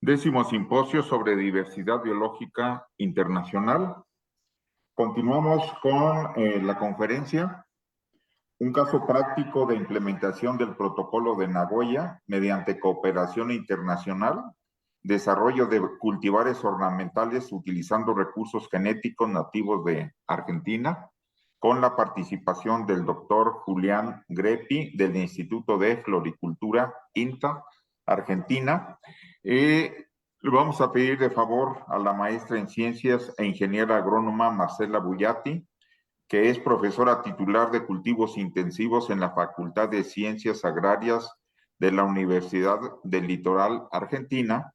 Décimo simposio sobre diversidad biológica internacional. Continuamos con la conferencia. Un caso práctico de implementación del protocolo de Nagoya mediante cooperación internacional, desarrollo de cultivares ornamentales utilizando recursos genéticos nativos de Argentina, con la participación del doctor Julián Greppi del Instituto de Floricultura, INTA, Argentina. Le vamos a pedir de favor a la maestra en ciencias e ingeniera agrónoma Marcela Bullati, que es profesora titular de cultivos intensivos en la Facultad de Ciencias Agrarias de la Universidad del Litoral Argentina,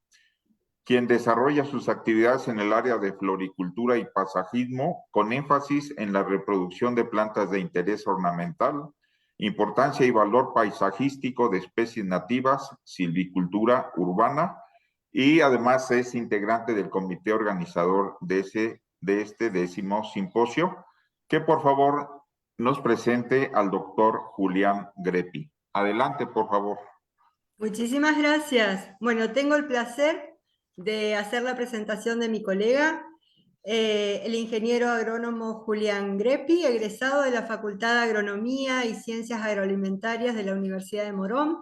quien desarrolla sus actividades en el área de floricultura y pasajismo, con énfasis en la reproducción de plantas de interés ornamental, importancia y valor paisajístico de especies nativas, silvicultura urbana, y además es integrante del comité organizador de este décimo simposio, que por favor nos presente al doctor Julián Greppi. Adelante, por favor. Muchísimas gracias. Bueno, tengo el placer de hacer la presentación de mi colega, el ingeniero agrónomo Julián Greppi, egresado de la Facultad de Agronomía y Ciencias Agroalimentarias de la Universidad de Morón.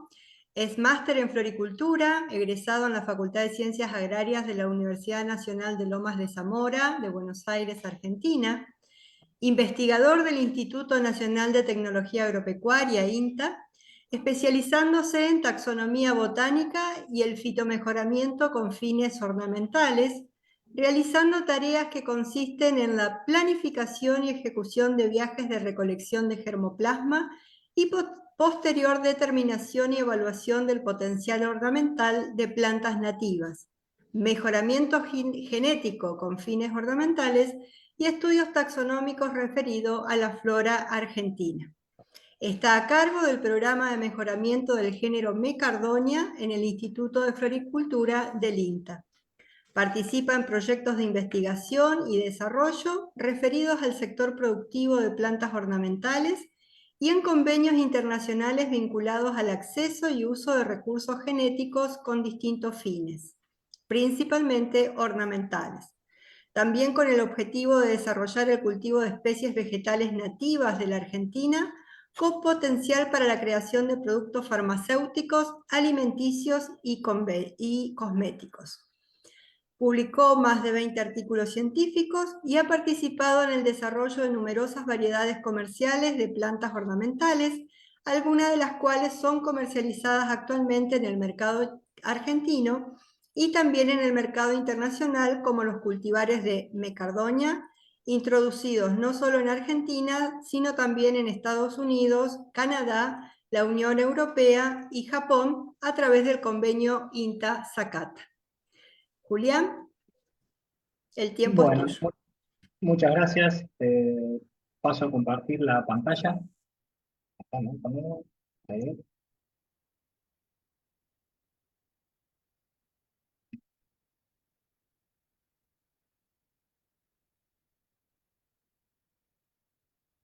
Es máster en Floricultura, egresado en la Facultad de Ciencias Agrarias de la Universidad Nacional de Lomas de Zamora, de Buenos Aires, Argentina. Investigador del Instituto Nacional de Tecnología Agropecuaria, INTA, especializándose en taxonomía botánica y el fitomejoramiento con fines ornamentales, realizando tareas que consisten en la planificación y ejecución de viajes de recolección de germoplasma y posterior determinación y evaluación del potencial ornamental de plantas nativas, mejoramiento genético con fines ornamentales y estudios taxonómicos referidos a la flora argentina. Está a cargo del programa de mejoramiento del género Mecardonia en el Instituto de Floricultura del INTA. Participa en proyectos de investigación y desarrollo referidos al sector productivo de plantas ornamentales y en convenios internacionales vinculados al acceso y uso de recursos genéticos con distintos fines, principalmente ornamentales. También con el objetivo de desarrollar el cultivo de especies vegetales nativas de la Argentina con potencial para la creación de productos farmacéuticos, alimenticios y cosméticos. Publicó más de 20 artículos científicos y ha participado en el desarrollo de numerosas variedades comerciales de plantas ornamentales, algunas de las cuales son comercializadas actualmente en el mercado argentino y también en el mercado internacional, como los cultivares de Mecardonia, introducidos no solo en Argentina, sino también en Estados Unidos, Canadá, la Unión Europea y Japón a través del convenio INTA-SACATA. Julián, el tiempo es tuyo. Muchas gracias. Paso a compartir la pantalla. Acá, ¿no? Ahí.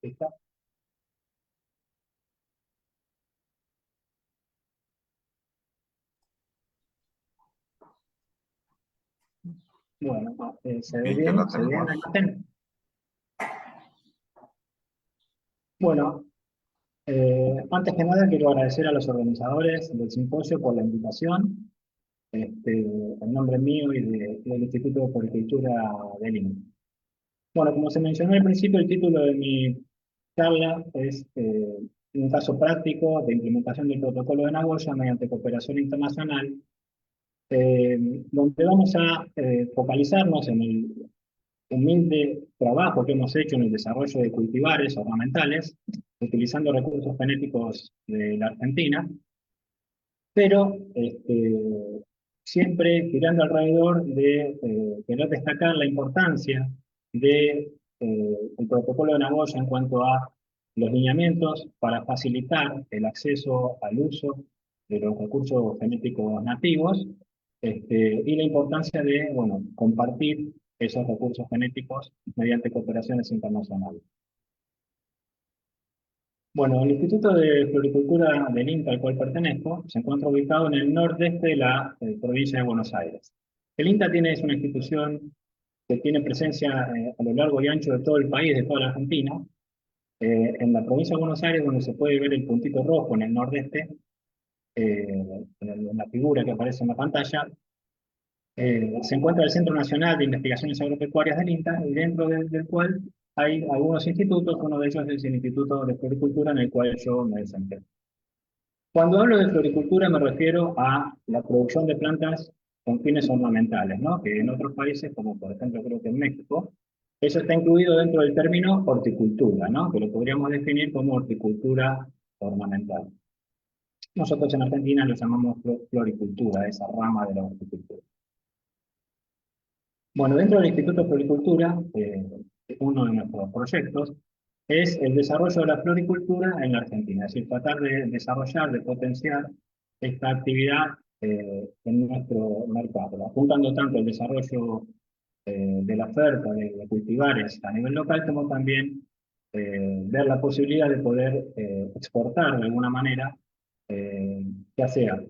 ¿Está? Bueno, se ve bien, se ve la imagen. Bueno, antes que nada quiero agradecer a los organizadores del simposio por la invitación, en nombre mío y del Instituto de Floricultura del INTA. Bueno, como se mencionó al principio, el título de mi charla es un caso práctico de implementación del protocolo de Nagoya mediante cooperación internacional, donde vamos a focalizarnos en el humilde trabajo que hemos hecho en el desarrollo de cultivares ornamentales, utilizando recursos genéticos de la Argentina, pero siempre girando alrededor de querer destacar la importancia del protocolo de Nagoya en cuanto a los lineamientos para facilitar el acceso al uso de los recursos genéticos nativos, y la importancia de, bueno, compartir esos recursos genéticos mediante cooperaciones internacionales. Bueno, el Instituto de Floricultura del INTA, al cual pertenezco, se encuentra ubicado en el nordeste de la provincia de Buenos Aires. El INTA es una institución que tiene presencia a lo largo y ancho de todo el país, de toda la Argentina. En la provincia de Buenos Aires, donde se puede ver el puntito rojo en el nordeste, en la figura que aparece en la pantalla, se encuentra el Centro Nacional de Investigaciones Agropecuarias del INTA, y dentro del cual hay algunos institutos. Uno de ellos es el Instituto de Floricultura, en el cual yo me desempeño. Cuando hablo de floricultura me refiero a la producción de plantas con fines ornamentales, ¿no? Que en otros países, como por ejemplo creo que en México, eso está incluido dentro del término horticultura, ¿no? Que lo podríamos definir como horticultura ornamental. Nosotros en Argentina lo llamamos floricultura, esa rama de la horticultura. Bueno, dentro del Instituto de Floricultura, uno de nuestros proyectos es el desarrollo de la floricultura en la Argentina, es decir, tratar de desarrollar, de potenciar esta actividad en nuestro mercado, apuntando tanto al desarrollo de la oferta de cultivares a nivel local, como también ver la posibilidad de poder exportar de alguna manera, ya sea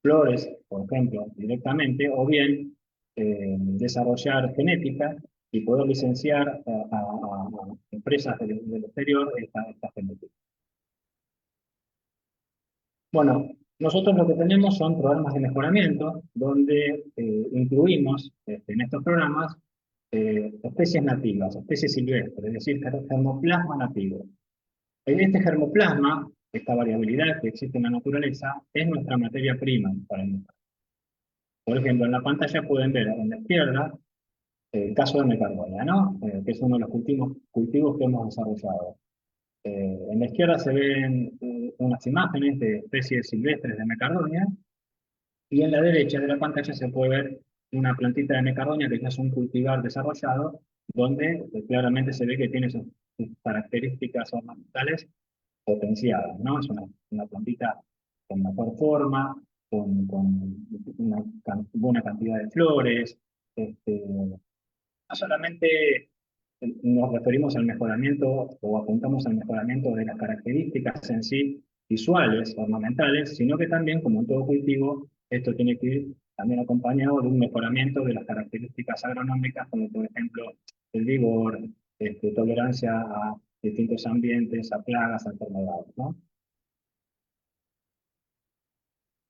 flores, por ejemplo, directamente, o bien desarrollar genética y poder licenciar a empresas del exterior esta genética. Bueno, nosotros lo que tenemos son programas de mejoramiento, donde incluimos en estos programas especies nativas, especies silvestres, es decir, germoplasma nativo. Este germoplasma, esta variabilidad que existe en la naturaleza, es nuestra materia prima para el mercado. Por ejemplo, en la pantalla pueden ver en la izquierda el caso de mecardonia, ¿no? Que es uno de los cultivos que hemos desarrollado. En la izquierda se ven unas imágenes de especies silvestres de mecardonia, y en la derecha de la pantalla se puede ver una plantita de mecardonia que ya es un cultivar desarrollado, donde claramente se ve que tiene sus características ornamentales potenciadas, ¿no? Es una plantita con mejor forma, con una buena cantidad de flores. No solamente nos referimos al mejoramiento o apuntamos al mejoramiento de las características en sí visuales, ornamentales, sino que también, como en todo cultivo, esto tiene que ir también acompañado de un mejoramiento de las características agronómicas, como por ejemplo el vigor, tolerancia a distintos ambientes, a plagas, a enfermedades, ¿no?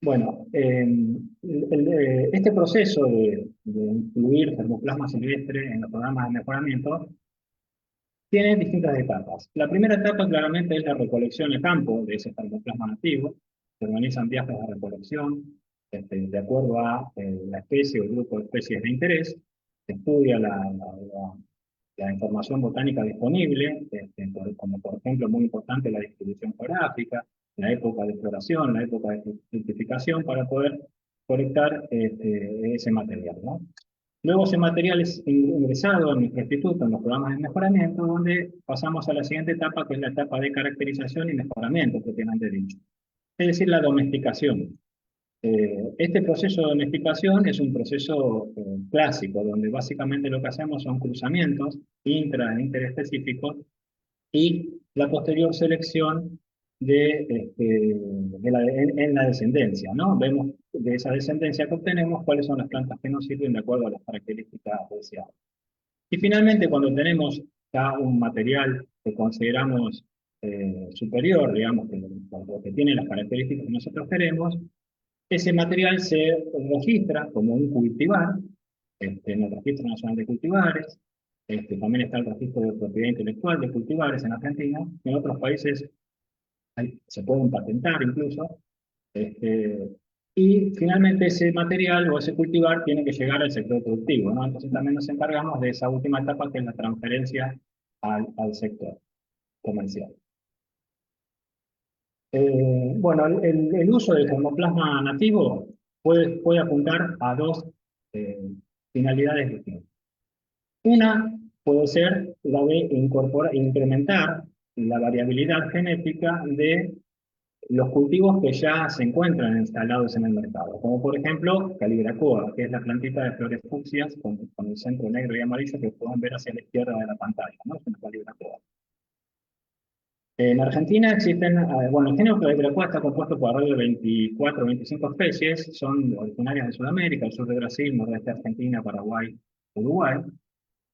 Bueno, este proceso de incluir germoplasma silvestre en los programas de mejoramiento tiene distintas etapas. La primera etapa claramente es la recolección en campo de ese germoplasma nativo. Se organizan viajes de recolección de acuerdo a la especie o el grupo de especies de interés. Se estudia la información botánica disponible, como por ejemplo, muy importante, la distribución geográfica, la época de floración, la época de fructificación, para poder colectar ese material, ¿no? Luego ese material es ingresado en nuestro instituto, en los programas de mejoramiento, donde pasamos a la siguiente etapa, que es la etapa de caracterización y mejoramiento, propiamente dicho. Es decir, la domesticación. Este proceso de domesticación es un proceso clásico, donde básicamente lo que hacemos son cruzamientos e interespecíficos y la posterior selección en la descendencia, ¿no? Vemos de esa descendencia que obtenemos cuáles son las plantas que nos sirven de acuerdo a las características deseadas. Y finalmente, cuando tenemos ya un material que consideramos superior, digamos, que tiene las características que nosotros queremos, ese material se registra como un cultivar en el Registro Nacional de Cultivares. También está el registro de propiedad intelectual de cultivares en Argentina. En otros países se pueden patentar incluso. Y finalmente ese material o ese cultivar tiene que llegar al sector productivo, ¿no? Entonces también nos encargamos de esa última etapa, que es la transferencia al sector comercial. Bueno, el uso del germoplasma nativo puede apuntar a dos finalidades distintas. Una puede ser la de incrementar la variabilidad genética de los cultivos que ya se encuentran instalados en el mercado, como por ejemplo Calibrachoa, que es la plantita de flores fucsias con el centro negro y amarillo que pueden ver hacia la izquierda de la pantalla, ¿no? Es una Calibrachoa. En Argentina existen, bueno, el género Cladiopetracoa está compuesto por alrededor de 24 o 25 especies, son originarias de Sudamérica, el sur de Brasil, nordeste de Argentina, Paraguay, Uruguay.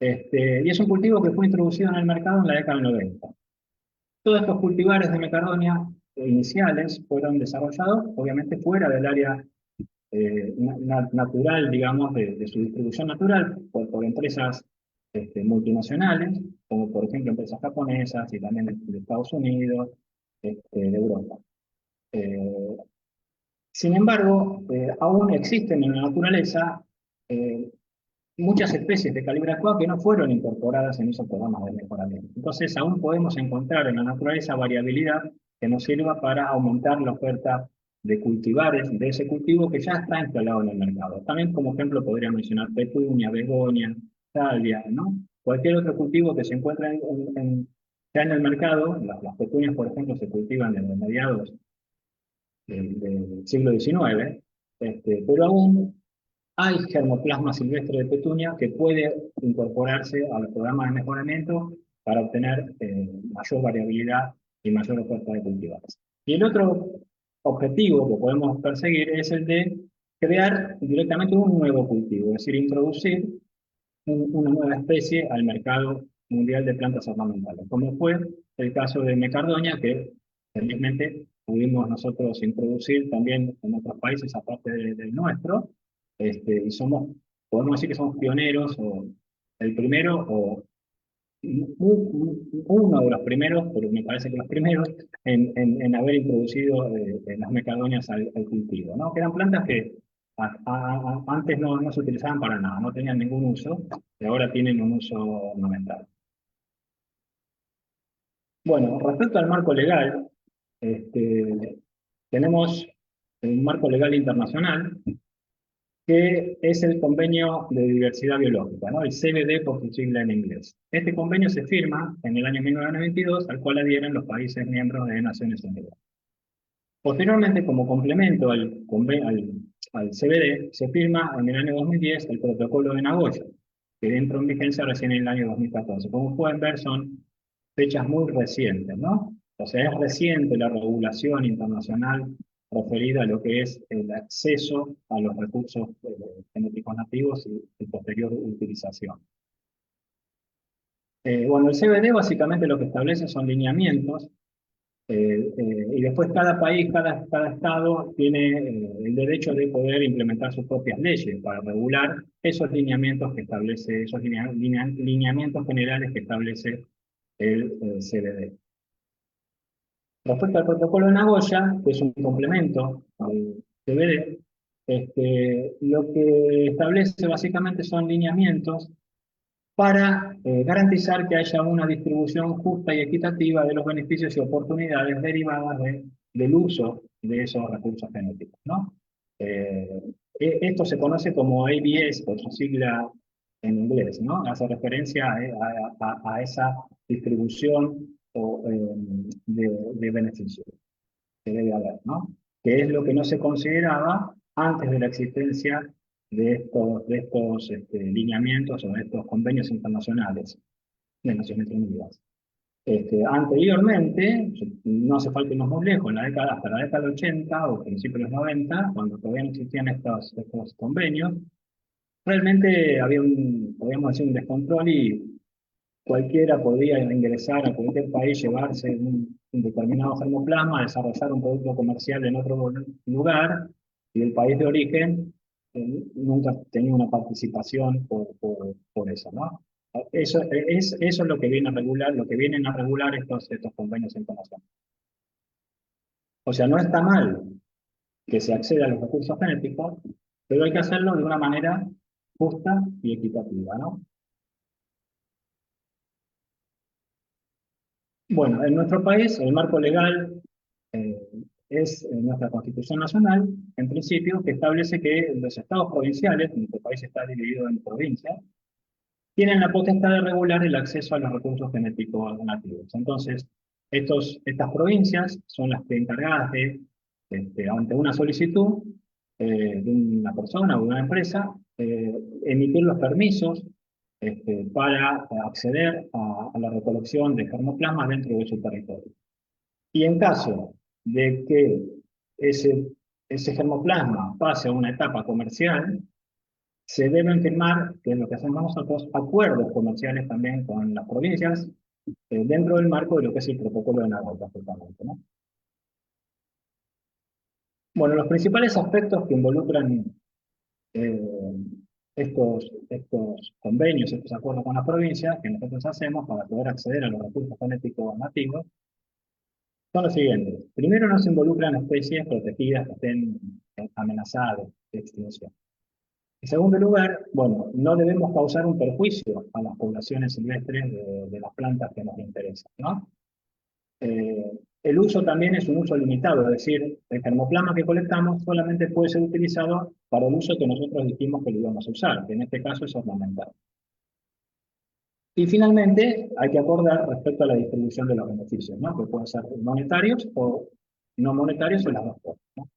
Y es un cultivo que fue introducido en el mercado en la década del 90. Todos estos cultivares de mecardonia iniciales fueron desarrollados, obviamente, fuera del área natural, digamos, de su distribución natural, por empresas multinacionales, como por ejemplo empresas japonesas y también de Estados Unidos, de Europa. Eh, Sin embargo, aún existen en la naturaleza eh, muchas especies de Calibracoa que no fueron incorporadas en esos programas de mejoramiento. Entonces, aún podemos encontrar en la naturaleza variabilidad que nos sirva para aumentar la oferta de cultivares de ese cultivo que ya está instalado en el mercado. También como ejemplo podría mencionar petunia, begonia, salvia, ¿no? Cualquier otro cultivo que se encuentre ya en el mercado, las petunias, por ejemplo, se cultivan desde mediados del siglo XIX, pero aún hay germoplasma silvestre de petunia que puede incorporarse a los programas de mejoramiento para obtener mayor variabilidad y mayor oferta de cultivares. Y el otro objetivo que podemos perseguir es el de crear directamente un nuevo cultivo, es decir, introducir una nueva especie al mercado mundial de plantas ornamentales, como fue el caso de mecardonia, que felizmente pudimos nosotros introducir también en otros países aparte del nuestro, y podemos decir que somos pioneros, o el primero, o uno de los primeros, pero me parece que los primeros, en haber introducido las mecadonias al cultivo, ¿no? Que eran plantas que antes no se utilizaban para nada, no tenían ningún uso, y ahora tienen un uso ornamental. Bueno, respecto al marco legal, tenemos un marco legal internacional, que es el Convenio de Diversidad Biológica, ¿no? El CBD por su sigla en inglés. Este convenio se firma en el año 1992, al cual adhieren los países miembros de Naciones Unidas. Posteriormente, como complemento al CBD, se firma en el año 2010 el Protocolo de Nagoya, que entró en vigencia recién en el año 2014. Como pueden ver, son fechas muy recientes, ¿no? O sea, es reciente la regulación internacional referida a lo que es el acceso a los recursos genéticos nativos y posterior utilización. Bueno, el CBD básicamente lo que establece son lineamientos, y después cada país, cada estado tiene el derecho de poder implementar sus propias leyes para regular esos lineamientos que establece, esos lineamientos generales que establece el CBD. Respecto al protocolo de Nagoya, que es un complemento al CBD, lo que establece básicamente son lineamientos para garantizar que haya una distribución justa y equitativa de los beneficios y oportunidades derivadas del uso de esos recursos genéticos, ¿no? Esto se conoce como ABS, por su sigla en inglés, ¿no? Hace referencia a esa distribución de beneficios que debe haber, ¿no? Que es lo que no se consideraba antes de la existencia de estos lineamientos o de estos convenios internacionales de Naciones Unidas. Anteriormente, no hace falta irnos muy lejos, hasta la década del 80 o principios de los 90, cuando todavía no existían estos convenios, realmente había podríamos decir, un descontrol y cualquiera podía ingresar a cualquier país, llevarse un determinado germoplasma, desarrollar un producto comercial en otro lugar, y el país de origen nunca tenía una participación por eso, ¿no? Eso es lo que viene a regular, lo que vienen a regular estos convenios internacionales. O sea, no está mal que se acceda a los recursos genéticos, pero hay que hacerlo de una manera justa y equitativa, ¿no? Bueno, en nuestro país el marco legal eh, es nuestra Constitución Nacional, en principio, que establece que los estados provinciales, nuestro país está dividido en provincias, tienen la potestad de regular el acceso a los recursos genéticos nativos. Entonces, estas provincias son las que encargadas de, ante una solicitud de una persona o de una empresa, emitir los permisos para acceder a la recolección de germoplasmas dentro de su territorio. Y en caso de que ese germoplasma pase a una etapa comercial, se deben firmar, que es lo que hacemos nosotros, acuerdos comerciales también con las provincias, dentro del marco de lo que es el protocolo de Nagoya, justamente, ¿no? Bueno, los principales aspectos que involucran eh, estos convenios, estos acuerdos con las provincias que nosotros hacemos para poder acceder a los recursos genéticos nativos, son los siguientes. Primero, no se involucran especies protegidas que estén amenazadas de extinción. En segundo lugar, bueno, no debemos causar un perjuicio a las poblaciones silvestres de las plantas que nos interesan, ¿no? El uso también es un uso limitado, es decir, el germoplasma que colectamos solamente puede ser utilizado para el uso que nosotros dijimos que lo íbamos a usar, que en este caso es ornamental. Y finalmente, hay que acordar respecto a la distribución de los beneficios, ¿no? Que pueden ser monetarios o no monetarios o las dos cosas, ¿no?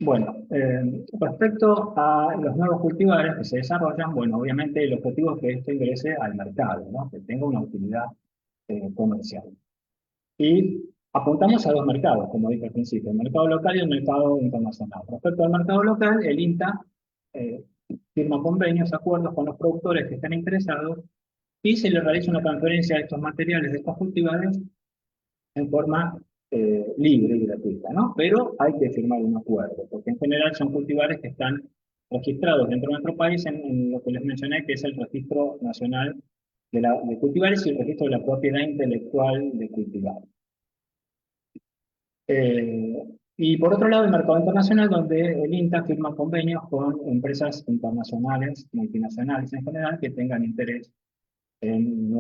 Bueno, respecto a los nuevos cultivares que se desarrollan, bueno, obviamente el objetivo es que esto ingrese al mercado, ¿no? Que tenga una utilidad comercial. Y apuntamos a dos mercados, como dije al principio, el mercado local y el mercado internacional. Respecto al mercado local, el INTA eh, firma convenios, acuerdos con los productores que estén interesados y se les realiza una transferencia de estos materiales, de estos cultivares, en forma libre y gratuita, ¿no? Pero hay que firmar un acuerdo, porque en general son cultivares que están registrados dentro de nuestro país en lo que les mencioné, que es el Registro Nacional de Cultivares y el Registro de la Propiedad Intelectual de Cultivares. Y por otro lado, el mercado internacional, donde el INTA firma convenios con empresas internacionales, multinacionales en general, que tengan interés en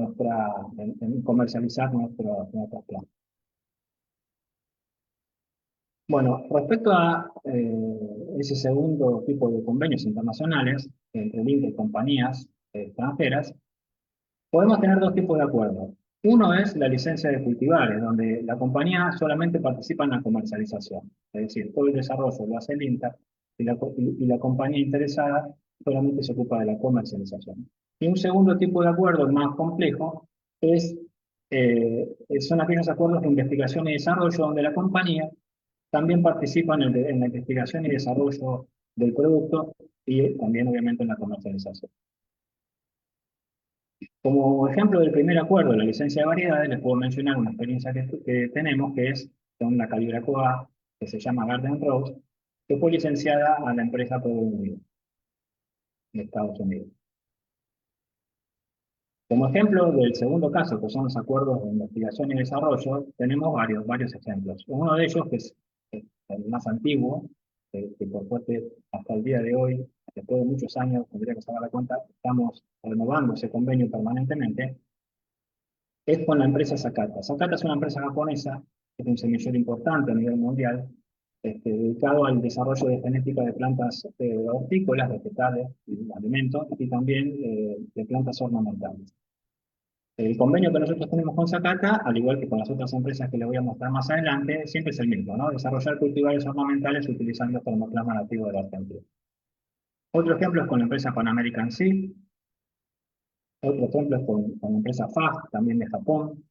comercializar nuestras plantas. Bueno, respecto a ese segundo tipo de convenios internacionales, entre el INTA y compañías extranjeras, podemos tener dos tipos de acuerdos. Uno es la licencia de cultivares, donde la compañía solamente participa en la comercialización. Es decir, todo el desarrollo lo hace el INTA y la compañía interesada solamente se ocupa de la comercialización. Y un segundo tipo de acuerdo más complejo son aquellos acuerdos de investigación y desarrollo donde la compañía también participa en la investigación y desarrollo del producto y también obviamente en la comercialización. Como ejemplo del primer acuerdo, la licencia de variedades, les puedo mencionar una experiencia que tenemos, que es con la Calibrachoa, que se llama Garden Rose, que fue licenciada a la empresa Product de Estados Unidos. Como ejemplo del segundo caso, que son los acuerdos de investigación y desarrollo, tenemos varios ejemplos. Uno de ellos, que es el más antiguo, que por suerte hasta el día de hoy, después de muchos años, tendría que sacar la cuenta, estamos renovando ese convenio permanentemente, es con la empresa Sakata. Sakata es una empresa japonesa, es un semillero importante a nivel mundial, dedicado al desarrollo de genética de plantas hortícolas, vegetales y alimentos, y también de plantas ornamentales. El convenio que nosotros tenemos con Sakata, al igual que con las otras empresas que les voy a mostrar más adelante, siempre es el mismo, ¿no? Desarrollar cultivares ornamentales utilizando el germoplasma nativo de la Argentina. Otro ejemplo es con la empresa Pan American Seed. Otro ejemplo es con la empresa FAG, también de Japón.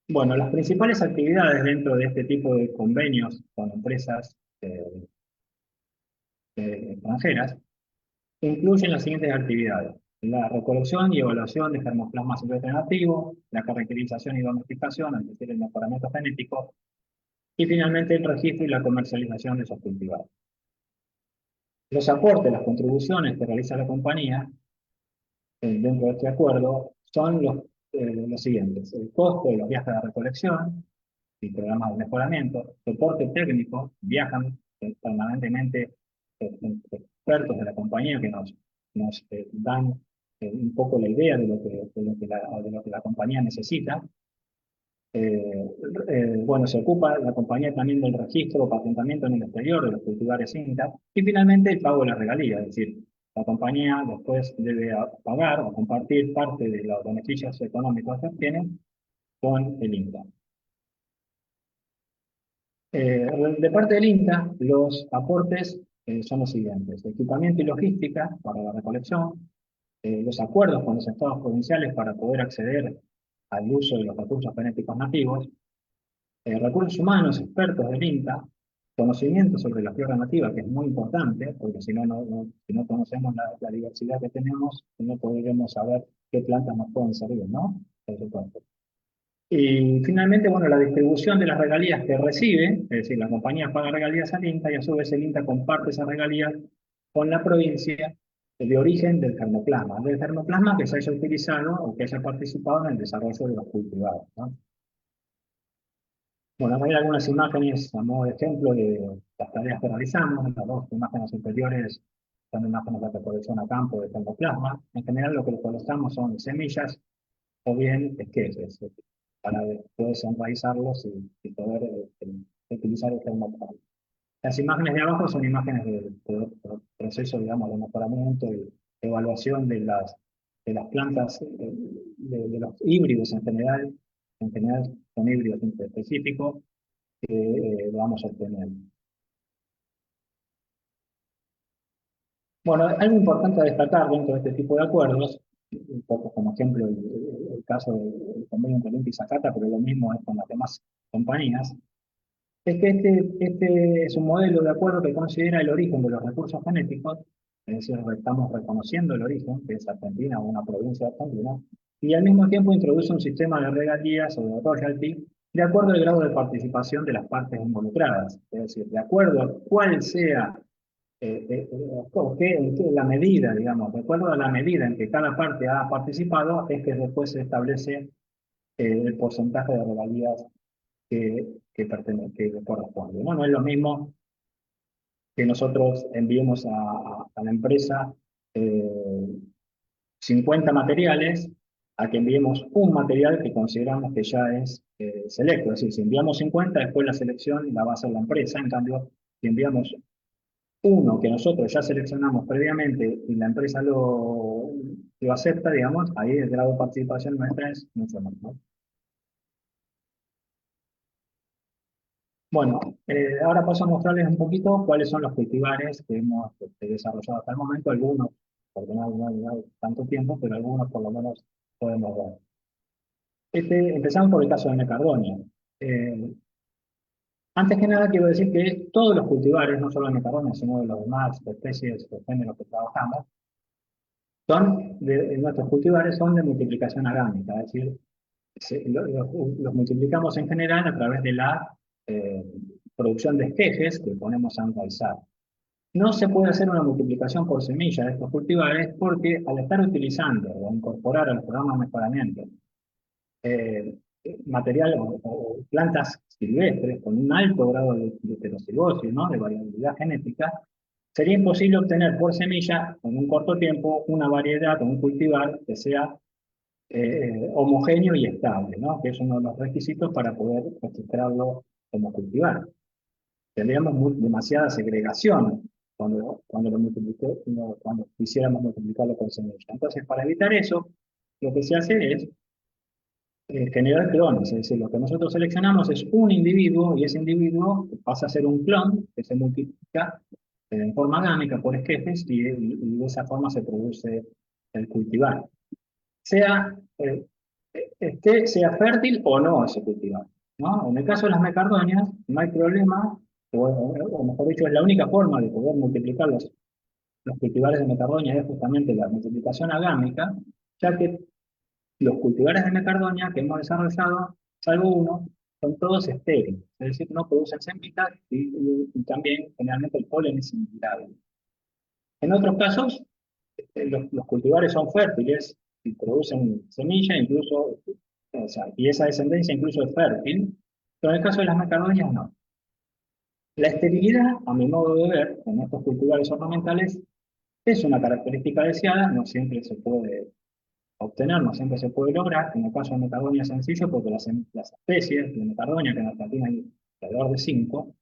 Bueno, las principales actividades dentro de este tipo de convenios con empresas extranjeras incluyen las siguientes actividades: la recolección y evaluación de germoplasma silvestre nativo, la caracterización y domesticación, es decir, el mejoramiento genético, y finalmente el registro y la comercialización de esos cultivares. Los aportes, las contribuciones que realiza la compañía dentro de este acuerdo son los siguientes: el costo de los viajes de recolección y programas de mejoramiento, soporte técnico, viajan permanentemente expertos de la compañía que nos dan un poco la idea de lo que la compañía necesita. Bueno, se ocupa la compañía también del registro o patentamiento en el exterior de los cultivares INTA, y finalmente el pago de la regalía, es decir, la compañía después debe pagar o compartir parte de los beneficios económicos que obtiene con el INTA. De parte del INTA, los aportes son los siguientes: equipamiento y logística para la recolección, los acuerdos con los estados provinciales para poder acceder al uso de los recursos genéticos nativos, recursos humanos, expertos del INTA, conocimiento sobre la flora nativa, que es muy importante, porque si si no conocemos la diversidad que tenemos, no podremos saber qué plantas nos pueden servir, ¿no? Por supuesto. Y finalmente, bueno, la distribución de las regalías que recibe, es decir, la compañía paga regalías al INTA y a su vez el INTA comparte esas regalías con la provincia de origen del germoplasma que se haya utilizado o que haya participado en el desarrollo de los cultivares, ¿no? Bueno, hay algunas imágenes a modo de ejemplo de las tareas que realizamos. Las dos imágenes superiores son imágenes de recolección a campo de germoplasma. En general lo que recolectamos son semillas o bien esquejes, para después enraizarlos y poder utilizar el germoplasma. Las imágenes de abajo son imágenes del proceso, digamos, de mejoramiento y evaluación de las plantas, de los híbridos en general son híbridos específicos que vamos obteniendo. Bueno, algo importante a destacar dentro de este tipo de acuerdos, un poco como ejemplo el caso del convenio entre Olympia y Sakata, pero lo mismo es con las demás compañías, es que este es un modelo de acuerdo que considera el origen de los recursos genéticos, es decir, estamos reconociendo el origen, que es Argentina o una provincia de Argentina, y al mismo tiempo introduce un sistema de regalías o de royalty de acuerdo al grado de participación de las partes involucradas. Es decir, de acuerdo a cuál sea, la medida, digamos, de acuerdo a la medida en que cada parte ha participado, es que después se establece el porcentaje de regalías que le corresponde, ¿no? No es lo mismo que nosotros enviemos a la empresa 50 materiales a que enviemos un material que consideramos que ya es selecto. Es decir, si enviamos 50, después la selección la va a hacer la empresa. En cambio, si enviamos uno que nosotros ya seleccionamos previamente y la empresa lo acepta, digamos, ahí el grado de participación nuestra es mucho más, ¿no? Bueno, ahora paso a mostrarles un poquito cuáles son los cultivares que hemos desarrollado hasta el momento, algunos, porque no hay tanto tiempo, pero algunos por lo menos podemos ver. Empezamos por el caso de Mecardonia. Antes que nada quiero decir que todos los cultivares, no solo de Mecardonia, sino de los demás especies o géneros que trabajamos, nuestros cultivares son de multiplicación agámica, es decir, los multiplicamos en general a través de la eh, producción de esquejes que ponemos a enraizar. No se puede hacer una multiplicación por semilla de estos cultivares porque al estar utilizando o incorporar al programa de mejoramiento eh, material o plantas silvestres con un alto grado de heterocigosis, ¿no? De variabilidad genética, sería imposible obtener por semilla en un corto tiempo una variedad o un cultivar que sea homogéneo y estable, ¿no? Que es uno de los requisitos para poder registrarlo como cultivar. Tendríamos demasiada segregación cuando quisiéramos multiplicarlo por semilla. Entonces, para evitar eso, lo que se hace es generar clones, es decir, lo que nosotros seleccionamos es un individuo y ese individuo pasa a ser un clon que se multiplica en forma gámica por esquejes y de esa forma se produce el cultivar. Sea fértil o no ese cultivar, ¿no? En el caso de las mecardonias no hay problema, o mejor dicho, es la única forma de poder multiplicar los cultivares de mecardonia es justamente la multiplicación agámica, ya que los cultivares de mecardonia que hemos desarrollado, salvo uno, son todos estériles, es decir, no producen semillas y también generalmente el polen es inviable. En otros casos, los cultivares son fértiles y producen semilla, incluso, o sea, y esa descendencia incluso es fértil, pero en el caso de las macardonias no. La esterilidad, a mi modo de ver, en estos cultivares ornamentales, es una característica deseada, no siempre se puede obtener, no siempre se puede lograr. En el caso de Mecardonia es sencillo porque las especies de Mecardonia, que en Argentina hay alrededor de 5,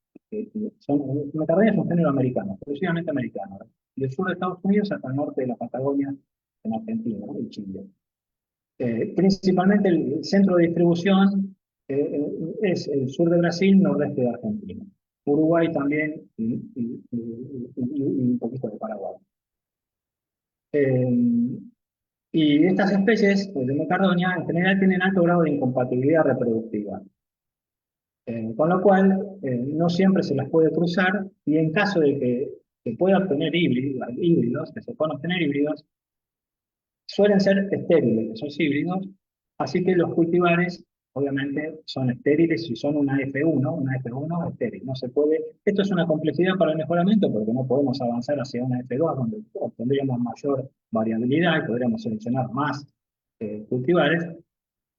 Mecardonia es un género americano, exclusivamente americano, del sur de Estados Unidos hasta el norte de la Patagonia, en Argentina y Chile. Principalmente el centro de distribución es el sur de Brasil, nordeste de Argentina. Uruguay también y un poquito de Paraguay. Y estas especies de mecardonia en general tienen alto grado de incompatibilidad reproductiva. Con lo cual, no siempre se las puede cruzar y en caso de que se pueda obtener híbridos, que se puedan obtener híbridos, suelen ser estériles esos híbridos, así que los cultivares obviamente son estériles si son una F1 estéril. No se puede, esto es una complejidad para el mejoramiento porque no podemos avanzar hacia una F2 donde obtendríamos mayor variabilidad y podríamos seleccionar más cultivares,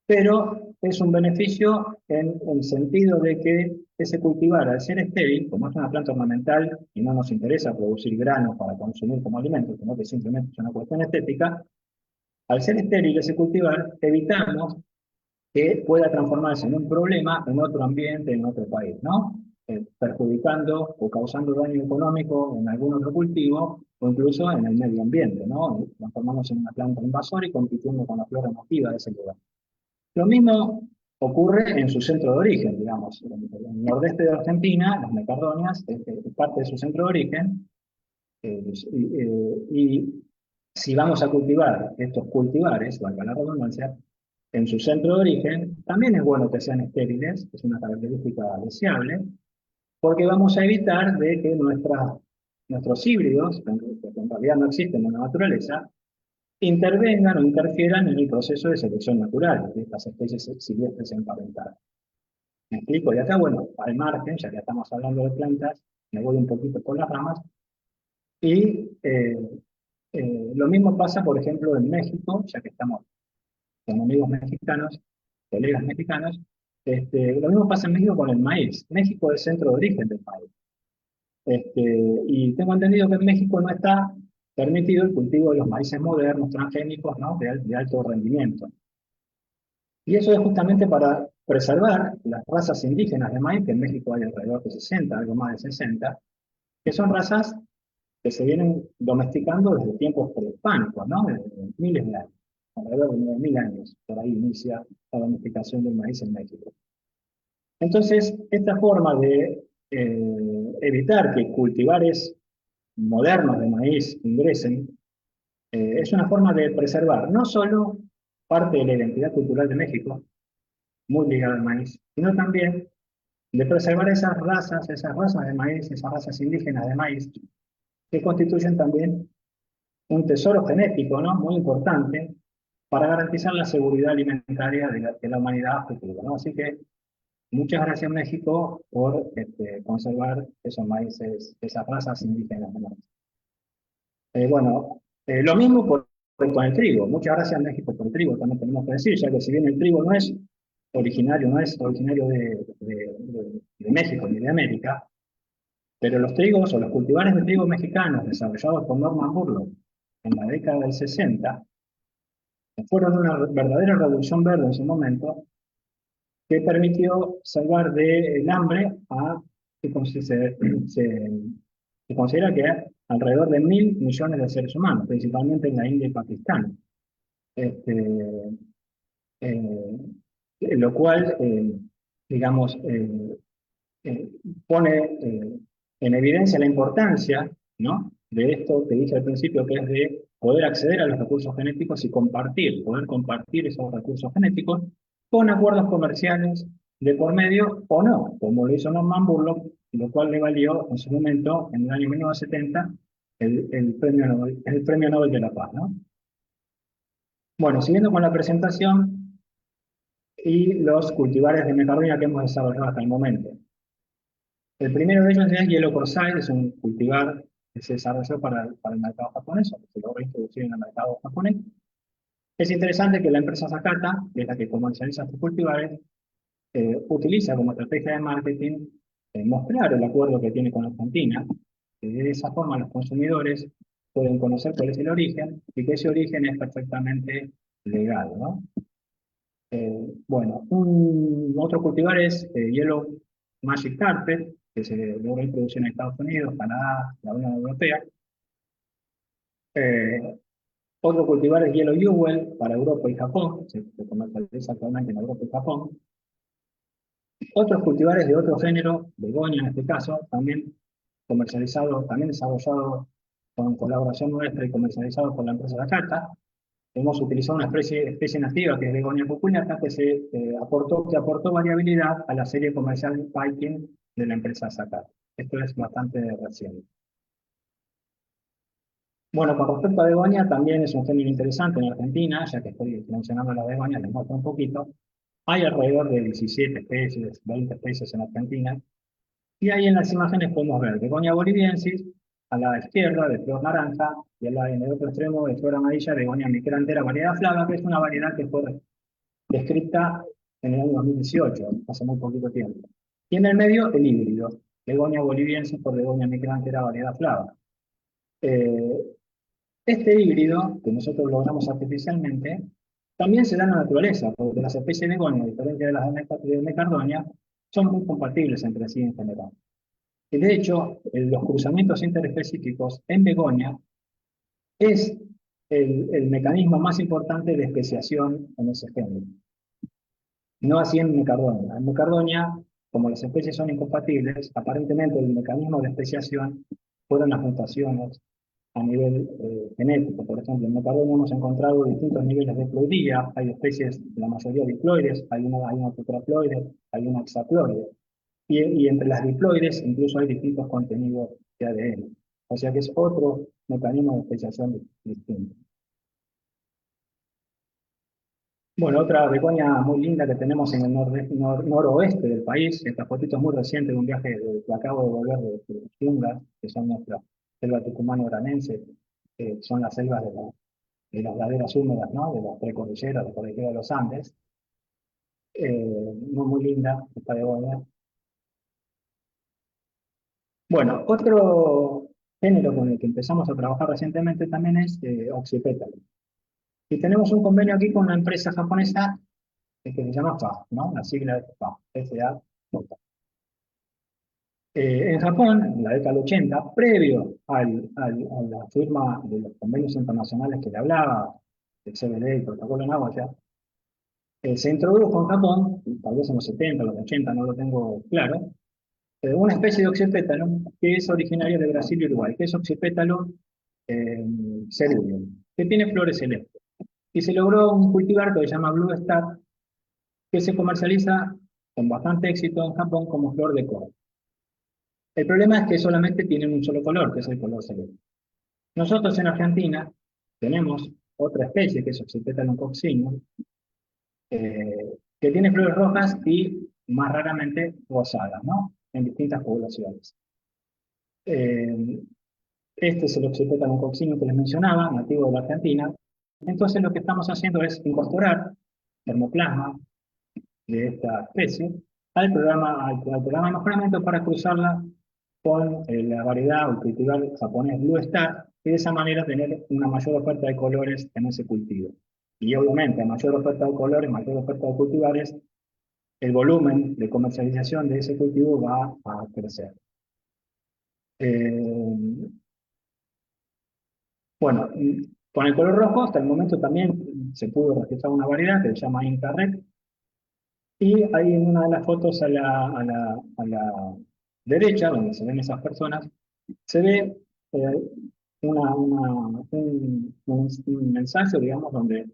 pero es un beneficio en el sentido de que ese cultivar, al ser estéril, como es una planta ornamental y no nos interesa producir granos para consumir como alimento, sino que simplemente es una cuestión estética, al ser estéril ese cultivar, evitamos que pueda transformarse en un problema en otro ambiente, en otro país, ¿no? Perjudicando o causando daño económico en algún otro cultivo o incluso en el medio ambiente, ¿no? Transformándose en una planta invasora y compitiendo con la flora nativa de ese lugar. Lo mismo ocurre en su centro de origen, digamos. En el nordeste de Argentina, las mecardonias es parte de su centro de origen, y si vamos a cultivar estos cultivares, valga la redundancia, en su centro de origen, también es bueno que sean estériles, es una característica deseable, porque vamos a evitar de que nuestros híbridos, que en realidad no existen en la naturaleza, intervengan o interfieran en el proceso de selección natural de estas especies silvestres emparentadas. ¿Me explico? Y acá, bueno, al margen, ya que estamos hablando de plantas, me voy un poquito por las ramas, y lo mismo pasa, por ejemplo, en México, ya que estamos con amigos mexicanos, colegas mexicanos, lo mismo pasa en México con el maíz. México es centro de origen del maíz. Y tengo entendido que en México no está permitido el cultivo de los maíces modernos, transgénicos, ¿no? de alto rendimiento. Y eso es justamente para preservar las razas indígenas de maíz, que en México hay alrededor de 60, algo más de 60, que son razas que se vienen domesticando desde tiempos prehispánicos, ¿no? Desde miles de años, alrededor de 9.000 años, por ahí inicia la domesticación del maíz en México. Entonces, esta forma de evitar que cultivares modernos de maíz ingresen, es una forma de preservar no solo parte de la identidad cultural de México, muy ligada al maíz, sino también de preservar esas razas de maíz, esas razas indígenas de maíz, que constituyen también un tesoro genético, ¿no? Muy importante para garantizar la seguridad alimentaria de la humanidad a futuro, ¿no? Así que muchas gracias México por conservar esos maíces, esas razas indígenas de maíz. Lo mismo con el trigo. Muchas gracias México por el trigo, también tenemos que decir, ya que si bien el trigo no es originario de México ni de América, pero los trigos o los cultivares de trigo mexicanos desarrollados por Norman Borlaug en la década del 60 fueron una verdadera revolución verde en su momento que permitió salvar del hambre a, se considera que alrededor de 1.000 millones de seres humanos, principalmente en la India y Pakistán. Lo cual, digamos, eh, pone en evidencia la importancia, ¿no? De esto que dije al principio, que es de poder acceder a los recursos genéticos y poder compartir esos recursos genéticos con acuerdos comerciales de por medio o no, como lo hizo Norman Borlaug, lo cual le valió en su momento, en el año 1970, el premio Nobel de la Paz, ¿no? Bueno, siguiendo con la presentación y los cultivares de mecardonia que hemos desarrollado hasta el momento. El primero de ellos es Yellow Corsair, es un cultivar que se desarrolló para el mercado japonés, o que se logró introducir en el mercado japonés. Es interesante que la empresa Sakata, que es la que comercializa estos cultivares, utiliza como estrategia de marketing mostrar el acuerdo que tiene con Argentina, que de esa forma los consumidores pueden conocer cuál es el origen y que ese origen es perfectamente legal, ¿no? Otro cultivar es Yellow Magic Carpet, que se logra introducir en Estados Unidos, Canadá, la Unión Europea. Otro cultivar es Yellow Jewel para Europa y Japón, se comercializa actualmente en Europa y Japón. Otros cultivares de otro género, begonia en este caso, también comercializados, también desarrollados con colaboración nuestra y comercializados por la empresa Sakata. hemos utilizado una especie nativa que es Begonia cucullata que aportó variabilidad a la serie comercial Viking de la empresa Sacar. Esto es bastante reciente. Bueno, con respecto a begonia, también es un género interesante en Argentina, ya que estoy mencionando la begonia, les muestro un poquito. Hay alrededor de 17 especies, 20 especies en Argentina, y ahí en las imágenes podemos ver begonia boliviensis, a la izquierda de flor naranja, y en el otro extremo de flor amarilla, begonia micrantera variedad flava, que es una variedad que fue descrita en el año 2018, hace muy poquito tiempo. Y en el medio, el híbrido, begonia boliviensis por begonia micrantera variedad flava. Este híbrido, que nosotros logramos artificialmente, también se da en la naturaleza, porque las especies de begonia, a diferencia de las de mecardonia, son muy compatibles entre sí en general. Y de hecho, los cruzamientos interespecíficos en begonia es el mecanismo más importante de especiación en ese género. No así en mecardonia. En mecardonia, como las especies son incompatibles, aparentemente el mecanismo de especiación fueron las mutaciones a nivel genético. Por ejemplo, en mecardonia hemos encontrado distintos niveles de ploidía. Hay especies, la mayoría diploides, hay una tetraploide, hay una hexaploide. Y entre las diploides incluso hay distintos contenidos de ADN. O sea que es otro mecanismo de especiación distinto. Bueno, otra begonia muy linda que tenemos en el noroeste del país, esta fotito es muy reciente de un viaje que acabo de volver de Yungas, que son nuestra selva tucumano-granense, son las selvas de las laderas húmedas, ¿no? De las precordilleras, de la cordillera de los Andes. Muy linda esta begonia. Bueno, otro género con el que empezamos a trabajar recientemente también es Oxypetal. Y tenemos un convenio aquí con una empresa japonesa que se llama FA, ¿no? La sigla de FA, F-A-J. En Japón, en la década del 80, previo a la firma de los convenios internacionales que le hablaba, el CBD y el protocolo en Nagoya, se introdujo en Japón, tal vez en los 70, los 80, no lo tengo claro, una especie de oxypétalo que es originario de Brasil y Uruguay, que es oxypétalo ceruleum, que tiene flores celestes. Y se logró un cultivar que se llama Blue Star, que se comercializa con bastante éxito en Japón como flor de cobre. El problema es que solamente tienen un solo color, que es el color celeste. Nosotros en Argentina tenemos otra especie, que es Oxypetalum coccinum, que tiene flores rojas y más raramente rosadas, ¿no? En distintas poblaciones. Este es el Oxypetalum coccinum que les mencionaba, nativo de la Argentina. Entonces lo que estamos haciendo es incorporar termoplasma de esta especie al programa de mejoramiento para cruzarla con la variedad o cultivar japonés Blue Star y de esa manera tener una mayor oferta de colores en ese cultivo. Y obviamente, a mayor oferta de colores, mayor oferta de cultivares, el volumen de comercialización de ese cultivo va a crecer. Bueno, con el color rojo hasta el momento también se pudo registrar una variedad que se llama Inca Red. Y ahí en una de las fotos a la derecha, donde se ven esas personas, se ve un mensaje, digamos, donde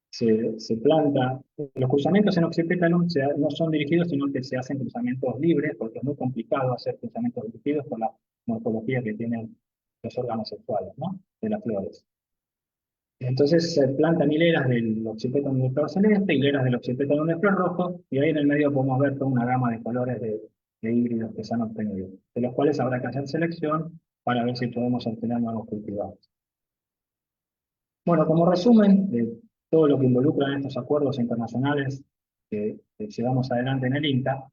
se planta. Los cruzamientos en Oxypetalum no son dirigidos, sino que se hacen cruzamientos libres, porque es muy complicado hacer cruzamientos dirigidos por la morfología que tienen los órganos sexuales, ¿no? De las flores. Entonces se plantan hileras del Oxypetalum de flor celeste, hileras del Oxypetalum de flor rojo, y ahí en el medio podemos ver toda una gama de colores de híbridos que se han obtenido, de los cuales habrá que hacer selección para ver si podemos obtener nuevos cultivados. Bueno, como resumen de todo lo que involucran estos acuerdos internacionales que llevamos adelante en el INTA,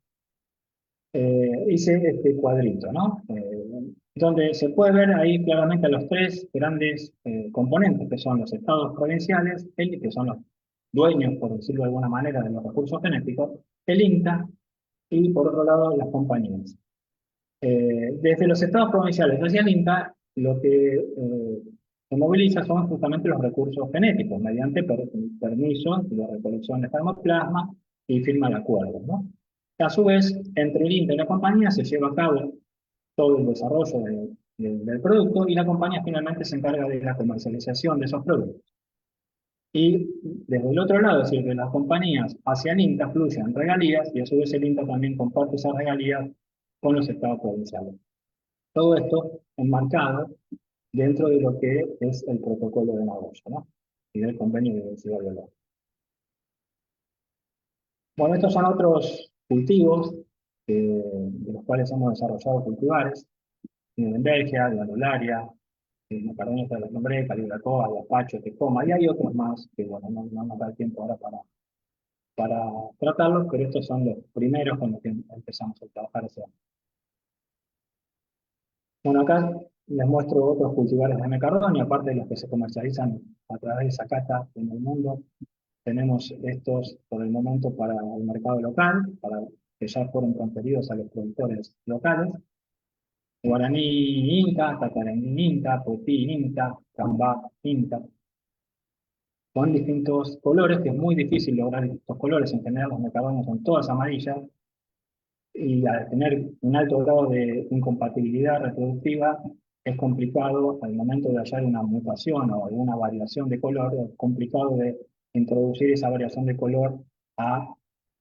hice este cuadrito, ¿no? Donde se puede ver ahí claramente los tres grandes componentes, que son los estados provinciales, que son los dueños, por decirlo de alguna manera, de los recursos genéticos, el INTA, y por otro lado las compañías. Desde los estados provinciales hacia el INTA, lo que se moviliza son justamente los recursos genéticos, mediante permisos de recolección de germoplasma y firma de acuerdos, ¿no? A su vez, entre el INTA y la compañía se lleva a cabo todo el desarrollo del producto y la compañía finalmente se encarga de la comercialización de esos productos. Y desde el otro lado, es decir, que las compañías hacia el INTA fluyen regalías y a su vez el INTA también comparte esas regalías con los estados provinciales. Todo esto enmarcado dentro de lo que es el protocolo de Nagoya, ¿no? Y del convenio de diversidad biológica. Bueno, estos son otros cultivos de los cuales hemos desarrollado cultivares, de Bélgica, de Anularia, Macarrones de la Nombre, Calibracoa, Guapacho, Tecoma, y hay otros más que, bueno, no nos da el tiempo ahora para tratarlos, pero estos son los primeros con los que empezamos a trabajar ese año. Bueno, acá les muestro otros cultivares de Macarrón, y aparte de los que se comercializan a través de Zacata en el mundo, tenemos estos por el momento para el mercado local, para que ya fueron transferidos a los productores locales. Guaraní Inca, Tataraní Inca, Potí Inca, Cambá Inca, con distintos colores, que es muy difícil lograr estos colores. En general los macarrones son todas amarillas, y al tener un alto grado de incompatibilidad reproductiva, es complicado al momento de hallar una mutación o alguna variación de color, es complicado de introducir esa variación de color a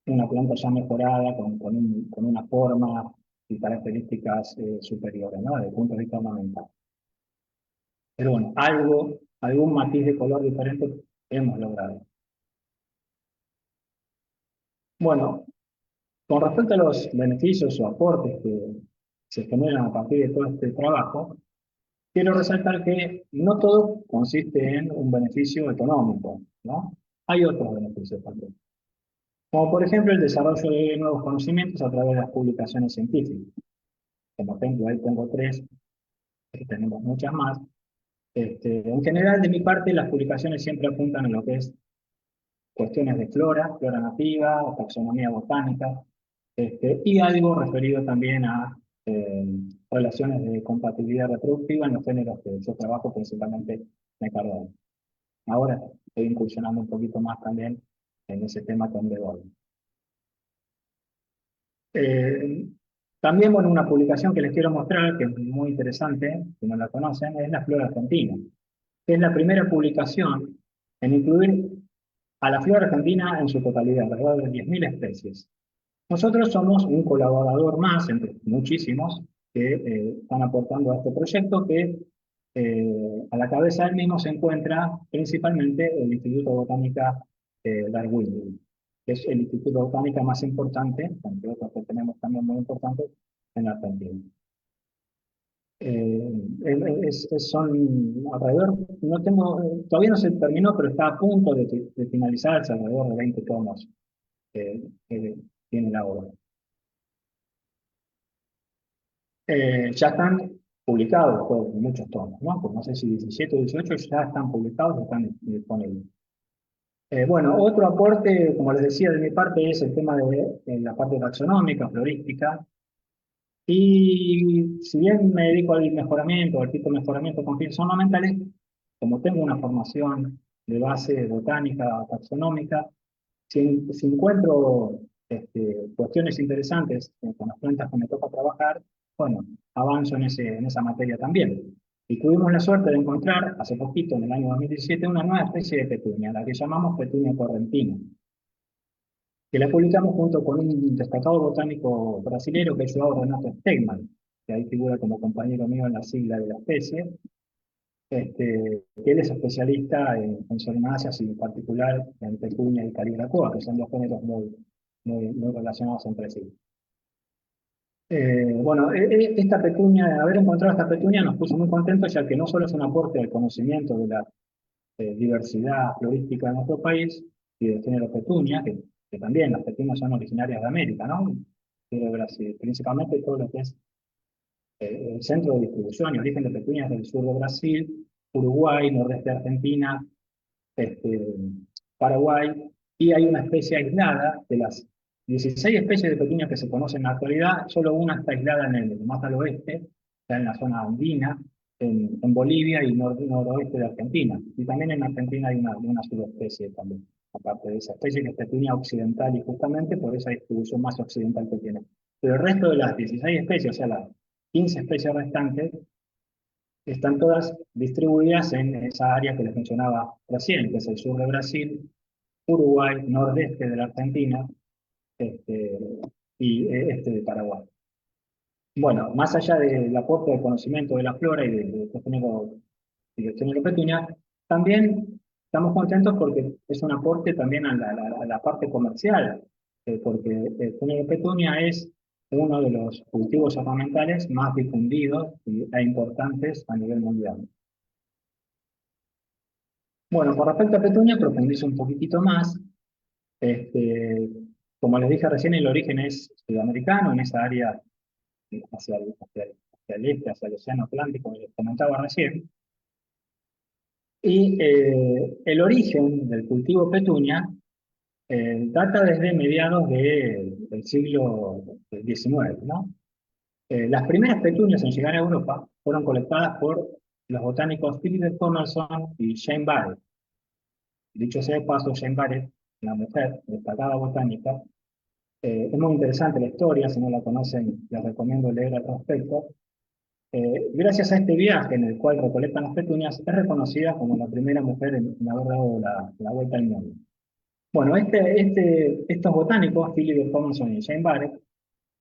una planta ya mejorada, con una forma y características superiores, ¿no? Desde el punto de vista ornamental. Pero bueno, algún matiz de color diferente hemos logrado. Bueno, con respecto a los beneficios o aportes que se generan a partir de todo este trabajo, quiero resaltar que no todo consiste en un beneficio económico, ¿no? Hay otros beneficios también. Como por ejemplo el desarrollo de nuevos conocimientos a través de las publicaciones científicas. Como ejemplo, ahí tengo 3, tenemos muchas más. En general, de mi parte, las publicaciones siempre apuntan a lo que es cuestiones de flora nativa, taxonomía botánica, y algo referido también a relaciones de compatibilidad reproductiva en los géneros que yo trabajo, principalmente Mecardo. Ahora estoy incursionando un poquito más también en ese tema con Begonia. También, bueno, una publicación que les quiero mostrar, que es muy interesante, si no la conocen, es la Flora Argentina, que es la primera publicación en incluir a la flora argentina en su totalidad, alrededor de 10.000 especies. Nosotros somos un colaborador más, entre muchísimos, que están aportando a este proyecto, que a la cabeza del mismo se encuentra principalmente el Instituto de Botánica Darwin, que es el instituto de botánica más importante, entre otros que tenemos también muy importantes, en Argentina. Son alrededor, no tengo, todavía no se terminó, pero está a punto de finalizarse, alrededor de 20 tomos que tiene la obra. Ya están publicados pues, muchos tomos, ¿no? Pues no sé si 17 o 18 ya están publicados y están disponibles. Bueno, otro aporte, como les decía de mi parte, es el tema de la parte taxonómica, florística. Y si bien me dedico al mejoramiento, al tipo de mejoramiento con fines ornamentales, como tengo una formación de base botánica, taxonómica, si encuentro cuestiones interesantes con las plantas que me toca trabajar, bueno, avanzo en esa materia también. Y tuvimos la suerte de encontrar, hace poquito, en el año 2017, una nueva especie de petunia, la que llamamos petunia correntina, que la publicamos junto con un destacado botánico brasilero que es João Renato Stegman, que ahí figura como compañero mío en la sigla de la especie, que él es especialista en solanáceas y en particular en petunia y calibracoa, que son dos géneros muy relacionados entre sí. Bueno, esta petunia, haber encontrado esta petunia nos puso muy contentos, ya que no solo es un aporte al conocimiento de la diversidad florística de nuestro país y del género petunia, que también las petunias son originarias de América, ¿no? De Brasil, principalmente todo lo que es el centro de distribución y origen de petunias del sur de Brasil, Uruguay, nordeste de Argentina, Paraguay, y hay una especie aislada de las 16 especies de petunias que se conocen en la actualidad, solo una está aislada más al oeste, está en la zona andina, en Bolivia y noroeste de Argentina. Y también en Argentina hay una subespecie también, aparte de esa especie que es petunia occidental, y justamente por esa distribución más occidental que tiene. Pero el resto de las 16 especies, o sea, las 15 especies restantes, están todas distribuidas en esa área que les mencionaba recién, que es el sur de Brasil, Uruguay, nordeste de la Argentina, este, y este de Paraguay. Bueno, más allá del aporte de conocimiento de la flora y de género Petunia, también estamos contentos porque es un aporte también a la parte comercial, porque el género Petunia es uno de los cultivos ornamentales más difundidos e importantes a nivel mundial. Bueno, con respecto a Petunia, profundizo un poquitito más. Este, como les dije recién, el origen es sudamericano, en esa área hacia el este, hacia el Océano Atlántico, que les comentaba recién. Y el origen del cultivo Petunia data desde mediados del siglo XIX, ¿no? Las primeras petunias en llegar a Europa fueron colectadas por los botánicos Philip Thompson y Jane Barrett. Dicho sea de paso, Jane Barrett, una mujer destacada botánica, es muy interesante la historia, si no la conocen, les recomiendo leer al respecto. Gracias a este viaje en el cual recolectan las petunias, es reconocida como la primera mujer en haber dado la vuelta al mundo. Bueno, estos botánicos, Philip Thompson y Jane Barrett,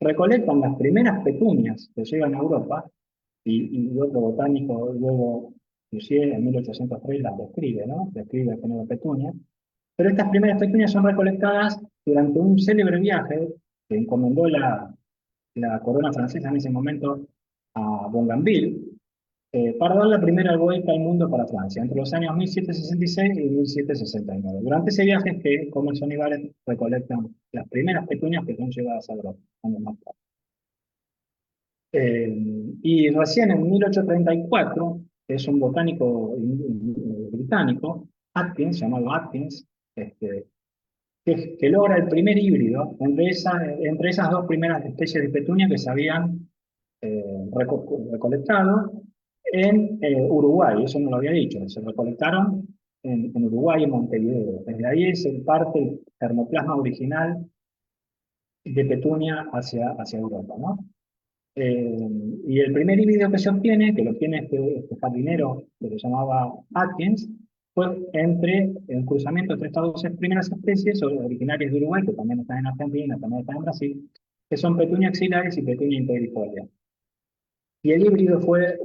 recolectan las primeras petunias que llegan a Europa, y otro botánico luego, inclusive en 1803, las describe, ¿no? Describe el género petunia. Pero estas primeras petunias son recolectadas durante un célebre viaje que encomendó la corona francesa en ese momento a Bougainville, para dar la primera vuelta al mundo para Francia, entre los años 1766 y 1769. Durante ese viaje es que Commerson y Barrett recolectan las primeras petunias que son llevadas a Europa, años más tarde. Y recién en 1834, es un botánico británico, Atkins, llamado Atkins, este, que logra el primer híbrido entre esas dos primeras especies de petunia que se habían recolectado en Uruguay. Eso no lo había dicho, se recolectaron en Uruguay, en Montevideo. Desde ahí parte el germoplasma original de petunia hacia Europa, ¿no? Y el primer híbrido que se obtiene, que lo obtiene este jardinero que se llamaba Atkins, fue entre el cruzamiento entre estas dos primeras especies originarias de Uruguay, que también están en Argentina, también están en Brasil, que son Petunia axillaris y Petunia integrifolia. Y el híbrido fue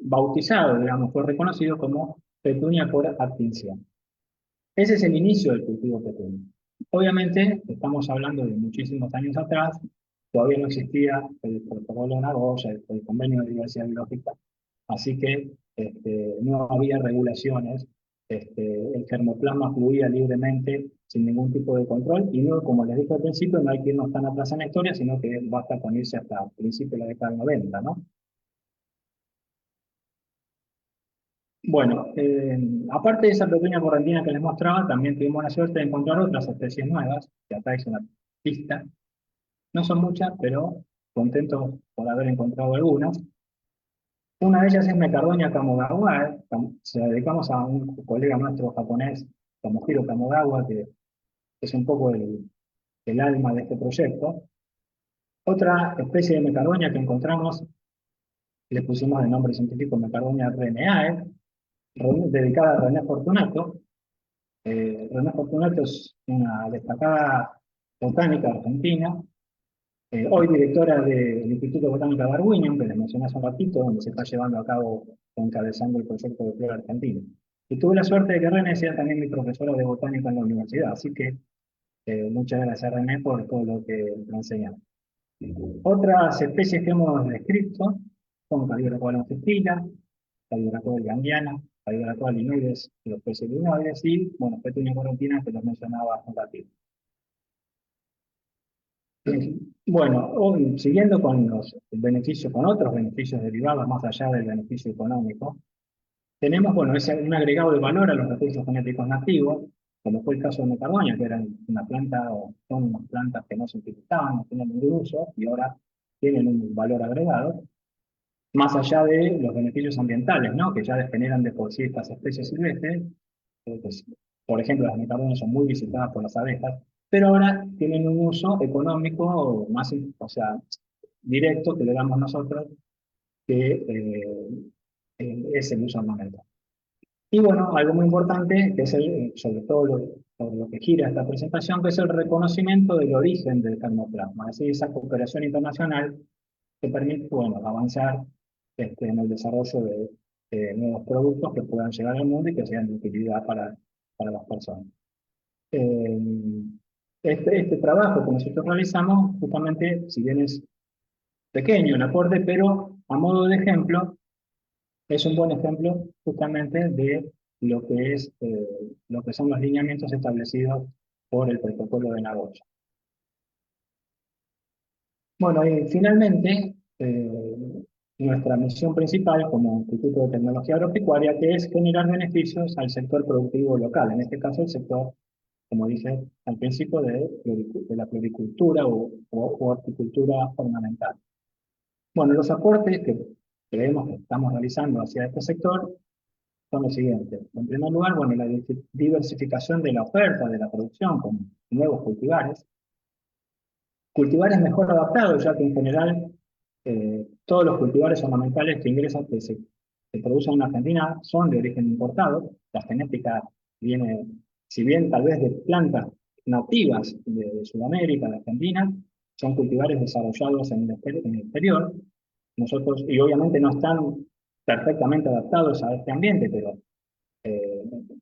bautizado, digamos, fue reconocido como Petunia por Atkinsia. Ese es el inicio del cultivo petunia. Obviamente, estamos hablando de muchísimos años atrás, todavía no existía el protocolo de Nagoya, el convenio de diversidad biológica, así que no había regulaciones, el germoplasma fluía libremente sin ningún tipo de control, y luego, como les dije al principio, no hay que irnos tan atrás en la historia, sino que basta con irse hasta el principio de la década del 90, ¿no? Bueno, aparte de esa pequeña correntina que les mostraba, también tuvimos la suerte de encontrar otras especies nuevas, que acá hice una pista. No son muchas, pero contentos por haber encontrado algunas. Una de ellas es Mecardonia kamogawa, se la dedicamos a un colega nuestro japonés, Tomohiro Kamogawa, que es un poco el alma de este proyecto. Otra especie de Mecardonia que encontramos, le pusimos de nombre científico Mecardonia reneae, dedicada a René Fortunato. René Fortunato es una destacada botánica argentina, hoy directora del Instituto Botánico Darwinian, que les mencioné hace un ratito, donde se está llevando a cabo, encabezando el proyecto de flora argentina. Y tuve la suerte de que René sea también mi profesora de botánica en la universidad, así que muchas gracias René por todo lo que me enseñó. Otras especies que hemos descrito son Calligracoa ancestila, Calligracoa gandiana, Calligracoa linoides, los peces linoides, y, bueno, Petunia correntina, que los mencionaba hace un ratito. Bueno, siguiendo con los beneficios, con otros beneficios derivados más allá del beneficio económico, tenemos, bueno, un agregado de valor a los recursos genéticos nativos, como fue el caso de Mecardonia, que eran una planta, o son unas plantas que no se utilizaban, no tenían ningún uso, y ahora tienen un valor agregado, más allá de los beneficios ambientales, ¿no? Que ya generan de por sí estas especies silvestres. Pues, por ejemplo, las Mecardonias son muy visitadas por las abejas, pero ahora tienen un uso económico más, o sea, directo, que le damos nosotros que es el uso ornamental. Y bueno, algo muy importante, que es sobre todo sobre lo que gira esta presentación, que es el reconocimiento del origen del germoplasma, es decir, esa cooperación internacional que permite, bueno, avanzar en el desarrollo de nuevos productos que puedan llegar al mundo y que sean de utilidad para las personas. Este trabajo que nosotros realizamos, justamente, si bien es pequeño el aporte, pero a modo de ejemplo, es un buen ejemplo justamente de lo que son los lineamientos establecidos por el protocolo de Nagoya. Bueno, y finalmente, nuestra misión principal como Instituto de Tecnología Agropecuaria, que es generar beneficios al sector productivo local, en este caso el sector, como dije al principio, de la floricultura o horticultura ornamental. Bueno, los aportes que creemos que estamos realizando hacia este sector son los siguientes. En primer lugar, bueno, la diversificación de la oferta de la producción con nuevos cultivares. Cultivares mejor adaptados, ya que en general todos los cultivares ornamentales que ingresan, que se producen en Argentina, son de origen importado. La genética viene, si bien tal vez de plantas nativas de Sudamérica, de Argentina, son cultivares desarrollados en el exterior. Nosotros, y obviamente no están perfectamente adaptados a este ambiente, pero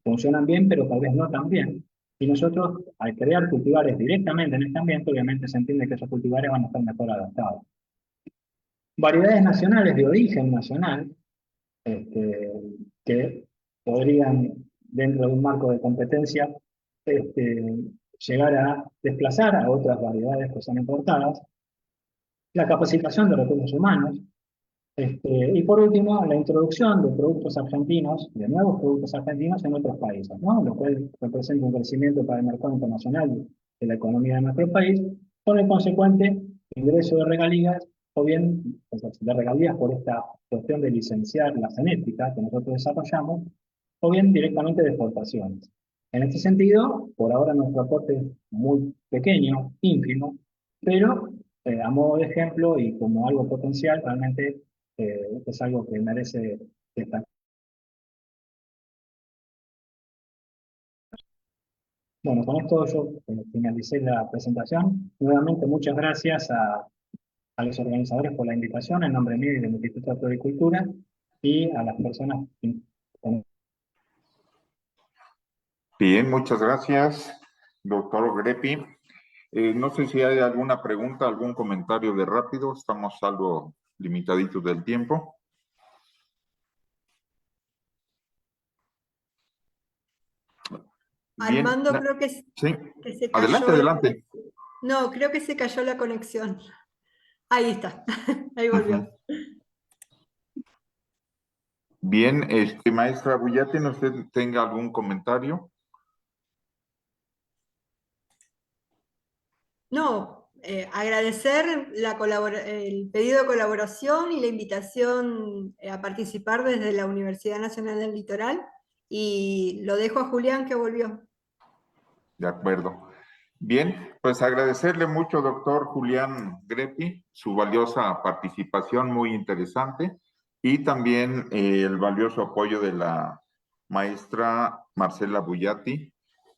funcionan bien, pero tal vez no tan bien. Y nosotros, al crear cultivares directamente en este ambiente, obviamente se entiende que esos cultivares van a estar mejor adaptados. Variedades nacionales de origen nacional, que podrían, dentro de un marco de competencia, llegar a desplazar a otras variedades que son importadas. La capacitación de recursos humanos. Y por último, la introducción de productos argentinos, de nuevos productos argentinos en otros países, ¿no? Lo cual representa un crecimiento para el mercado internacional de la economía de nuestro país, con el consecuente ingreso de regalías, o bien de regalías por esta cuestión de licenciar la genética que nosotros desarrollamos, o bien directamente de exportaciones. En este sentido, por ahora nuestro aporte es muy pequeño, ínfimo, pero a modo de ejemplo y como algo potencial, realmente es algo que merece destacar. Bueno, con esto yo finalicé la presentación. Nuevamente, muchas gracias a los organizadores por la invitación, en nombre mío y del Instituto de Floricultura, y a las personas que... Bien, muchas gracias, doctor Greppi. No sé si hay alguna pregunta, algún comentario de rápido. Estamos algo limitaditos del tiempo. Bien. Armando, creo que Sí, se adelante, cayó. adelante. No, creo que se cayó la conexión. Ahí está, ahí volvió. Bien, maestra Bullate, ¿no usted tenga algún comentario? No, agradecer el pedido de colaboración y la invitación a participar desde la Universidad Nacional del Litoral, y lo dejo a Julián, que volvió. De acuerdo. Bien, pues agradecerle mucho, doctor Julián Greppi, su valiosa participación, muy interesante, y también el valioso apoyo de la maestra Marcela Bullati,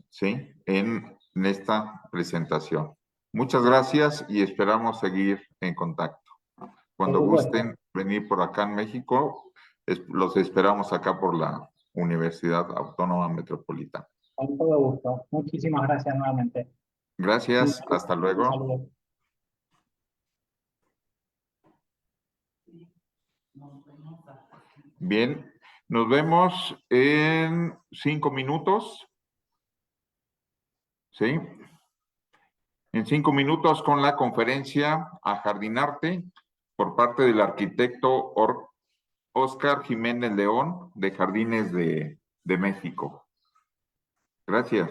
¿sí? En esta presentación. Muchas gracias y esperamos seguir en contacto. Cuando gusten venir por acá en México, los esperamos acá por la Universidad Autónoma Metropolitana. Con todo gusto. Muchísimas gracias nuevamente. Gracias, hasta luego. Saludos. Bien, nos vemos en 5 minutos. ¿Sí? En 5 minutos con la conferencia Ajardinarte por parte del arquitecto Óscar Jiménez León de Jardines de México. Gracias.